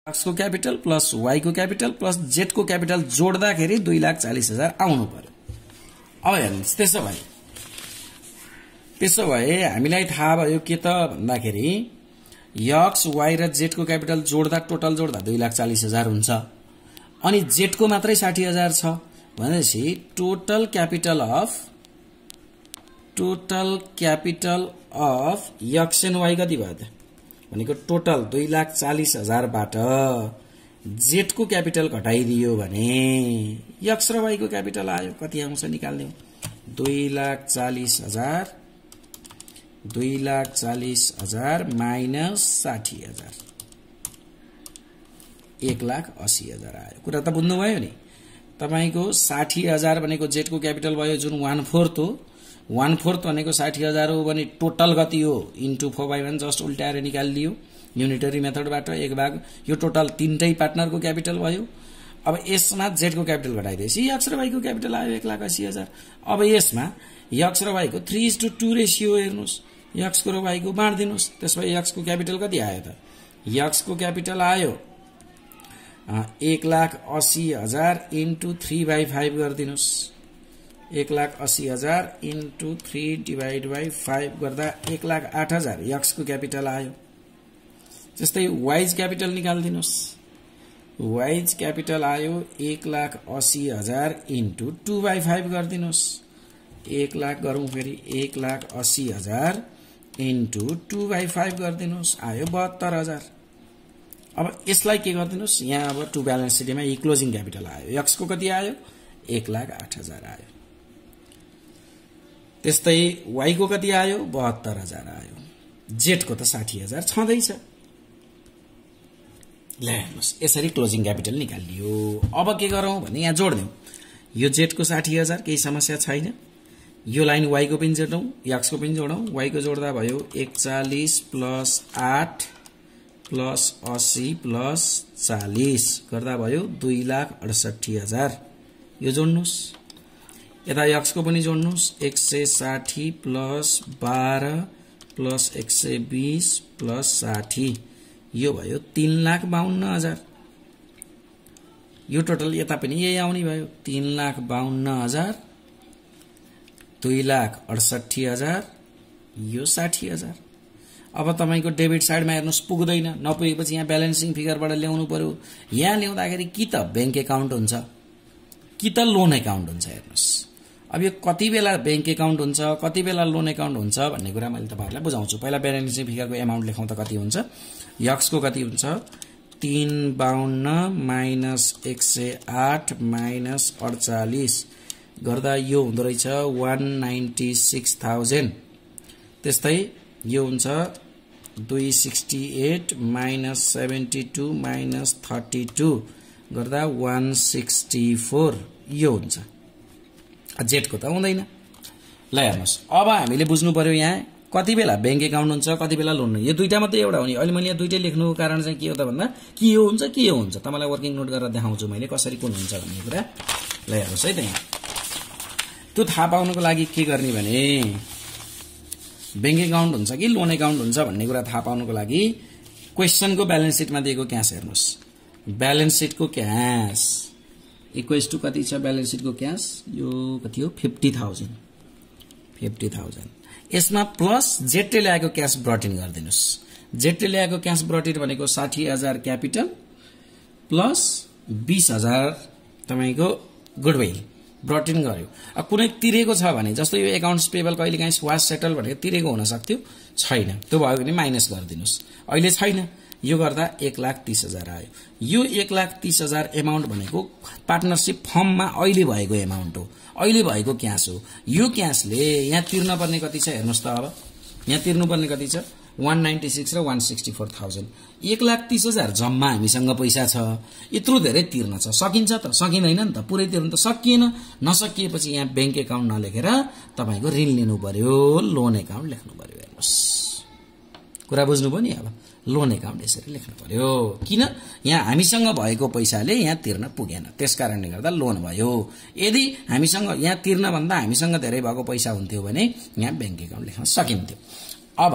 X को capital plus Y को capital plus Z को क्यापिटल जोड्दाखेरि 2,40,000 आउनु पर्यो। अब हेर्नुस्, त्यसो भए हामीलाई थाहा भयो के त भन्दाखेरि एक्स वाई र जेड को क्यापिटल जोड्दा टोटल जोड्दा 2,40,000 हुन्छ। अनि जेड को मात्रै 60,000 छ भनेपछि total capital of X and Y कति भयो त भनेको टोटल 2,40,000 बाट जेड को क्यापिटल घटाइदियो भने एक्स र वाई को क्यापिटल आयो, कति आउँछ निकाल्ने 2,40,000 माइनस 60,000 1,80,000 आयो। कुरा त बुझ्नुभयो नि। तपाईको 60,000 भनेको जेड को क्यापिटल भयो जुन 1/4 हो। 1/4 भनेको 60,000 हो भने टोटल कति हो इन्टु 4/1 जस्ट उल्टाएर निकालिदियो युनिटरी मेथडबाट 1/, यो टोटल तीनटै पार्टनरको क्यापिटल भयो। अब यसमा जेड को क्यापिटल घटाइदिएपछि एक्स र वाई को क्यापिटल आयो 1,80,000। अब यसमा एक्स र वाई को 3:2 रेशियो हेर्नुस्, एक्स को र वाई को बाँड्दिनुस्, त्यसपछि एक्स को क्यापिटल कति आयो त एक्स को क्यापिटल आयो 1,80,000 इन्टु 3/5 गरिदिनुस्, 1,80,000 इन्टु 3/5 गर्दा 1,08,000 एक्स को क्यापिटल आयो। जस्तै वाइज क्यापिटल निकाल्दिनुस्, वाइज क्यापिटल आयो 1,80,000 इन्टु 2/5 गरिदिनुस्, 1,00,000 गरौँ फेरि 1,80,000 इन्टु 2/5 गरिदिनुस्, आयो 72,000। अब यसलाई के गरिदिनुस्, यहाँ अब टु ब्यालेन्स सिटमा क्लोजिङ क्यापिटल आयो, एक्स को कति आयो 1,08,000 आयो। त्यस्तै वाई को कति आयो 72,000 आयो, जेड को त 60,000 छँदैछ। ल हेर्नुस्, यसरी क्लोजिङ क्यापिटल निकालियो। अब के गरौँ भने यहाँ जोड्दिउँ, यो जेड को 60,000 केही समस्या छैन, यो लाइन वाई को पनि जोडौँ एक्स को पनि जोडौँ। वाई को जोड्दा भयो 41 प्लस 8 प्लस 80 प्लस 40 गर्दा भयो 2,68,000। यो जोड्नुस्, यता एक्स को पनि जोड्नुस् 160 प्लस 12 प्लस 120 प्लस 60 यो भयो 3,52,000। यो टोटल यता पनि यही आउने भयो 3,52,000, 2,68,000, यो 60,000। अब तपाईको डेबिट साइडमा हेर्नुस् पुग्दैन, नपुगेपछि यहाँ ब्यालेन्सिङ फिगरबाट ल्याउनु पर्यो। यहाँ ल्याउँदाखेरि कि त बैंक एकाउन्ट हुन्छ कि त लोन एकाउन्ट हुन्छ। हेर्नुस्, अब यो कति बेला बैंक एकाउन्ट हुन्छ कति बेला लोन एकाउन्ट हुन्छ भन्ने कुरा मैले तपाईहरुलाई बुझाउँछु। पहिला ब्यालेन्सिङ फिगरको एमाउन्ट लेखौँ त कति हुन्छ, एक्स को कति हुन्छ 352 माइनस 108 माइनस 48 गर्दा यो हुँदो रहेछ 196,000। त्यस्तै यो हुन्छ 268 माइनस 72 माइनस 32 गर्दा 164 यो हुन्छ। जेड को त हुँदैन। ल हेर्नुस्, अब हामीले बुझ्नु पर्यो यहाँ कति बेला बैंक एकाउन्ट हुन्छ कति बेला लोन। यो दुईटा मात्रै एउटा हो नि। अहिले मैले यहाँ दुईटै लेख्नुको कारण चाहिँ के हो त भन्दा के यो हुन्छ के यो हुन्छ। तपाईलाई वर्किङ नोट गरेर देखाउँछु मैले कसरी कुन हुन्छ भन्ने कुरा। ल हेर्नुस् है त, यहाँ त्यो थाहा पाउनको लागि के गर्ने भने बैंक एकाउन्ट हुन्छ कि लोन एकाउन्ट हुन्छ भन्ने कुरा थाहा पाउनको लागि क्वेशनको ब्यालेन्स सिटमा दिएको क्याश हेर्नुस्। ब्यालेन्स सिटको क्याश इक्वल्स टु कति छ, ब्यालेन्स सिटको क्याश यो कति हो 50,000। यसमा प्लस जेडले ल्याएको क्याश ब्रट इन गरिदिनुस्। जेडले ल्याएको क्याश ब्रट इन भनेको 60,000 क्यापिटल प्लस 20,000 तपाईको गुडविल ब्रट इन गर्यो। अब कुनै तिरेको छ भने जस्तो यो एकाउन्ट्स पेबल कहिलेकाहीँ वाज सेटल भनेको तिरेको हुन सक्थ्यो, छैन, त्यो भयो भने माइनस गरिदिनुस्। अहिले छैन, यो गर्दा 1,30,000 आयो। यो 1,30,000 एमाउन्ट भनेको पार्टनरशिप फर्ममा अहिले भएको एमाउन्ट हो, अहिले भएको क्याश हो। यो क्याशले यहाँ तिर्न पर्ने कति छ हेर्नुस् त। अब यहाँ तिर्नुपर्ने कति छ 196 र 164,000। 1,30,000 जम्मा हामीसँग पैसा छ, यत्रो धेरै तिर्न छ। सकिन्छ त सकिँदैन नि त, पुरै तिर्न त सकिएन। नसकिएपछि यहाँ बैंक एकाउन्ट नलेखेर तपाईको ऋण लिनु पर्यो, लोन एकाउन्ट लेख्नु पर्यो। हेर्नुस्, कुरा बुझ्नुभयो नि। अब लोन एकाउन्ट यसरी लेख्नु पर्यो, किन यहाँ हामीसँग भएको पैसाले यहाँ तिर्न पुगेन, त्यसकारणले गर्दा लोन भयो। यदि हामीसँग यहाँ तिर्न भन्दा हामीसँग धेरै भएको पैसा हुन्थ्यो भने यहाँ बैंक एकाउन्ट लेख्न सकिन्थ्यो। अब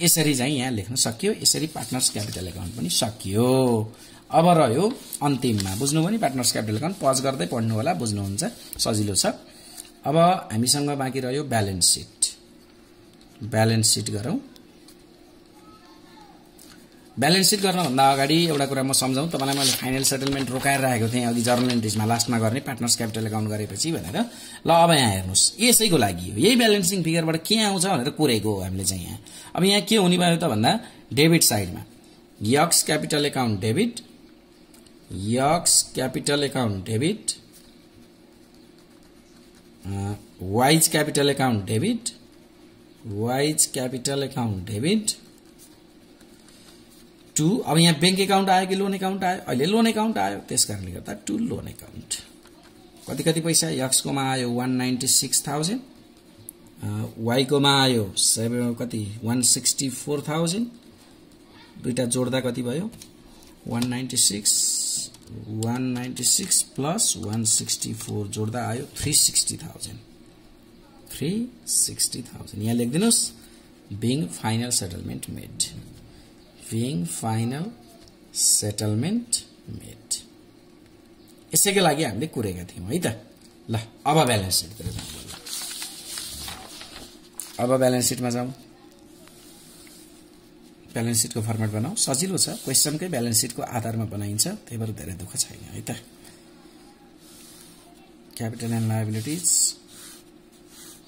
यसरी चाहिँ यहाँ लेख्न सकियो। यसरी पार्टनर्स क्यापिटल एकाउन्ट पनि सकियो। अब रह्यो अन्तिममा बुझ्नुभयो नि पार्टनर्स क्यापिटल अकाउन्ट पज गर्दै पढ्नु होला बुझ्नुहुन्छ सजिलो छ अब हामीसँग बाँकी रह्यो ब्यालेन्स सिट गरौँ ब्यालेन्स सिट गर्नभन्दा अगाडि एउटा कुरा म सम्झाउँ तपाईलाई मैले फाइनल सेटलमेन्ट रोकाएर राखेको थिएँ अघि जर्नल एन्ट्रिजमा लास्टमा गर्ने पार्टनर्स क्यापिटल अकाउन्ट गरेपछि भनेर ल अब यहाँ हेर्नुस् यसैको लागि हो यही ब्यालेन्सिङ फिगरबाट के आउँछ भनेर कुरेको हो हामीले चाहिँ यहाँ अब यहाँ के हुने भयो त भन्दा डेबिट साइडमा X capital account debit Y's capital account debit to अब यहाँ बैंक अकाउन्ट आयो कि लोन अकाउन्ट आयो अहिले लोन अकाउन्ट आयो त्यसकारणले गर्दा टू लोन अकाउन्ट कति पैसा यक्स कोमा आयो 196,000 वाई कोमा आयो 164,000 दुईटा जोड्दा कति भयो 196 प्लस 164 जोड्दा आयो 360,000 यहाँ लेखिदिनुस् being final settlement made यसैको लागि हामीले कुरेका थियौं है त ल अब ब्यालेन्स सिटतिर जाउँ अब ब्यालेन्स सिटमा जाउँ ब्यालेन्स सिटको फर्मेट बनाऊ सजिलो छ क्वेशनकै ब्यालेन्स सिटको आधारमा बनाइन्छ त्यही भएर धेरै दुःख छैन है त क्यापिटल एन्ड लायबिलिटीज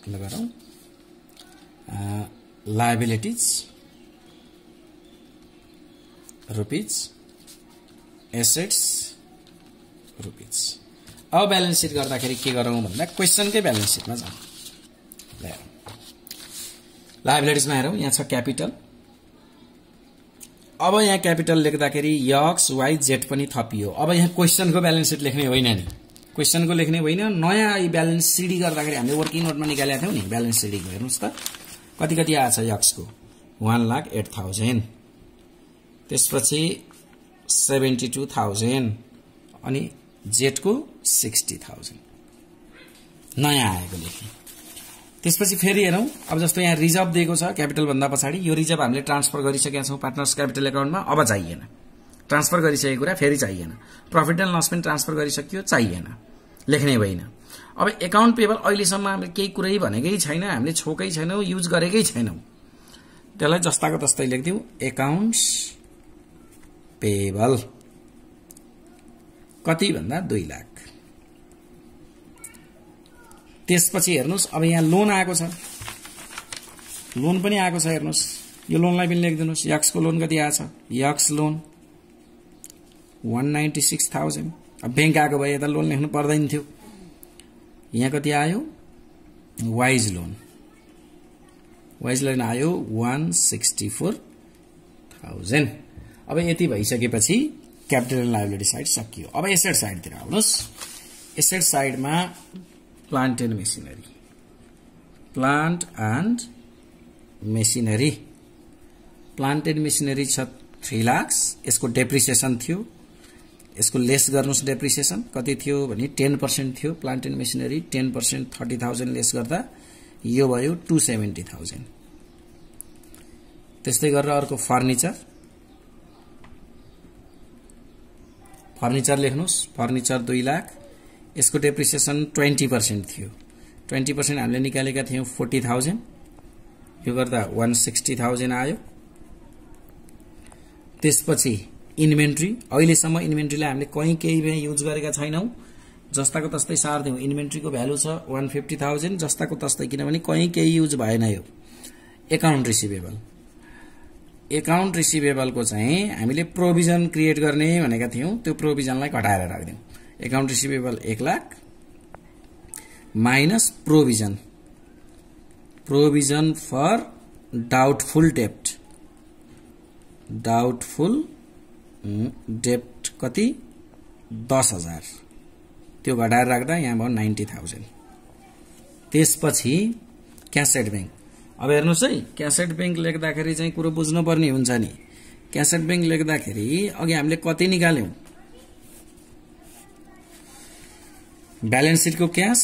ल गरौँ लायबिलिटीज रुपीज एसेट्स रुपीज अब ब्यालेन्स सिट गर्दाखेरि के गरौँ भन्दा क्वेशनकै ब्यालेन्स सिटमा जाउँ लायबिलिटीजमा हेरौँ यहाँ छ क्यापिटल अब यहाँ क्यापिटल लेख्दाखेरि यक्स वाई जेड पनि थपियो अब यहाँ क्वेशनको ब्यालेन्स सिट लेख्ने होइन नि क्वेशनको लेख्ने होइन नयाँ ब्यालेन्स सिडी गर्दाखेरि हामीले वर्किङ नोटमा निकालेका थियौं नि ब्यालेन्स सिडीको हेर्नुस् त कति आछ यक्सको 1,08,000 त्यसपछि 72,000 अनि जेडको 60,000 नयाँ आएको लेख्ने त्यसपछि फेरि हेरौं अब जस्तो यहाँ रिजर्भ दिएको छ क्यापिटल भन्दा पछाडी यो रिजर्भ हामीले ट्रान्सफर गरिसकेका छौं पार्टनर्स क्यापिटल अकाउन्टमा अब चाहिएन ट्रान्सफर गरिसकेको कुरा फेरि चाहिएन प्रॉफिट एन्ड लस पनि ट्रान्सफर गरिसकियो चाहिएन लेख्ने होइन अब अकाउन्ट पेबल अहिलेसम्म हामीले केही कुरै भनेकै छैन हामीले छोकै छैनौं युज गरेकै छैनौं त्यसलाई जस्ताको तस्तै लेख्दियौ अकाउन्ट्स पेबल कति भन्दा 2 लाख त्यसपछि हेर्नुस् अब यहाँ लोन आएको छ लोन पनि आएको छ हेर्नुस् यो लोनलाई पनि लेखिदिनुस् यक्स को लोन कति आछ यक्स लोन 196,000 अब बैंक आएको भए यता लोन लेख्नु पर्दैन थियो यहाँ कति आयो वाइज लोन आयो 164,000 अब यति भइसकेपछि क्यापिटल एन्ड लायबिलिटी साइड सकियो अब एसेट साइडतिर आउनुस् एसेट साइडमा प्लान्ट एन्ड मेसिनरी छ 3 लाख यसको डेप्रिसिएसन थियो यसको लेस गर्नुस् डेप्रिसिएसन कति थियो भने 10% थियो प्लान्ट एन्ड मेसिनरी 10% 30,000 लेस गर्दा यो भयो 270,000 त्यस्तै गरेर अर्को फर्निचर लेख्नुस् फर्निचर 2 लाख यसको डेप्रिसिएसन 20% थियो 20% हामीले निकालेका थियौं 40,000 यो गर्दा 160,000 आयो त्यसपछि इन्भेन्ट्री अहिलेसम्म इन्भेन्ट्रीलाई हामीले कहीं केही युज गरेका छैनौं जस्ताको तस्तै सार्दियौ इन्भेन्ट्रीको भ्यालु छ 150,000 जस्ताको तस्तै किनभने कहीं केही युज भएन यो अकाउन्ट रिसिभेबलको चाहिँ हामीले प्रोभिजन क्रिएट गर्ने भनेका थियौं त्यो प्रोभिजनलाई घटाएर राख्दियौ account receivable 1 lakh minus provision for doubtful डेप्ट कति 10,000 त्यो घटाएर राख्दा यहाँ भयो 90,000 त्यसपछि क्यासेट बैंक अब हेर्नुस् है क्यासेट बैंक लेख्दाखेरि चाहिँ कुरो बुझ्नु पर्ने हुन्छ नि क्यासेट बैंक लेख्दाखेरि अघि हामीले कति निकाल्यौं ब्यालेन्स सिटको क्याश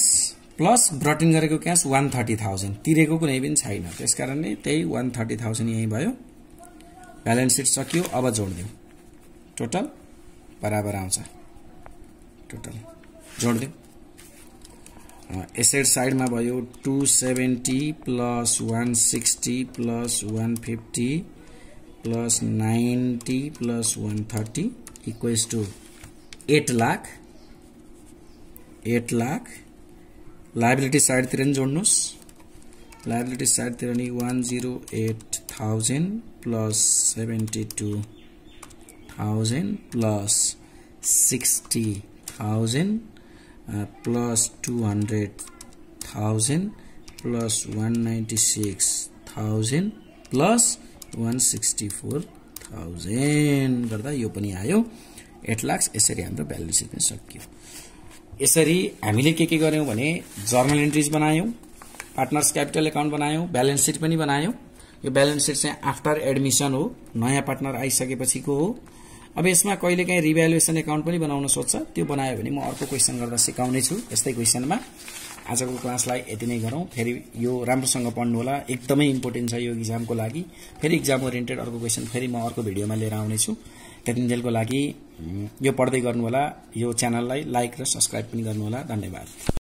प्लस ब्रटिङ गरेको क्याश 130,000 तिरेको कुनै पनि छैन त्यसकारणले त्यही 130,000 यही भयो ब्यालेन्स सिट सकियो अब जोड्दियौ टोटल बराबर आउँछ टोटल जोड्दिउँ एसेट साइडमा भयो 270 plus 160 plus 150 plus 90 plus 130 equals to 8 lakh liability साइडतिर नि जोड्नुस् लायबिलिटी साइडतिर नि 108,000 plus 72,000 plus 60,000 plus 200,000 plus 196,000 plus 164,000 गर्दा यो पनि आयो 8 लाख यसरी हाम्रो ब्यालेन्स सिट पनि सकियो यसरी हामीले के गर्यौं भने जर्नल एन्ट्रीज बनायौं पार्टनर्स क्यापिटल अकाउन्ट बनायौं ब्यालेन्स सिट पनि बनायौं यो ब्यालेन्स सिट चाहिँ आफ्टर एडमिसन हो नयाँ पार्टनर आइसकेपछिको हो अब यसमा कहिलेकाहीँ रिभ्यालुएसन अकाउन्ट पनि बनाउन सोध्छ त्यो बनायो भने म अर्को क्वेशन गर्दा सिकाउने छु यस्तै क्वेशनमा आजको क्लासलाई यति नै गरौँ फेरि यो राम्रोसँग पढ्नु होला एकदमै इम्पोर्टेन्ट छ यो एक्जामको लागि फेरि एक्जाम ओरिएन्टेड अर्को क्वेशन फेरि म अर्को भिडियोमा लिएर आउने छु त्यतिन्जेलको लागि यो पढ्दै गर्नु होला यो च्यानललाई लाइक र सब्स्क्राइब पनि गर्नु होला धन्यवाद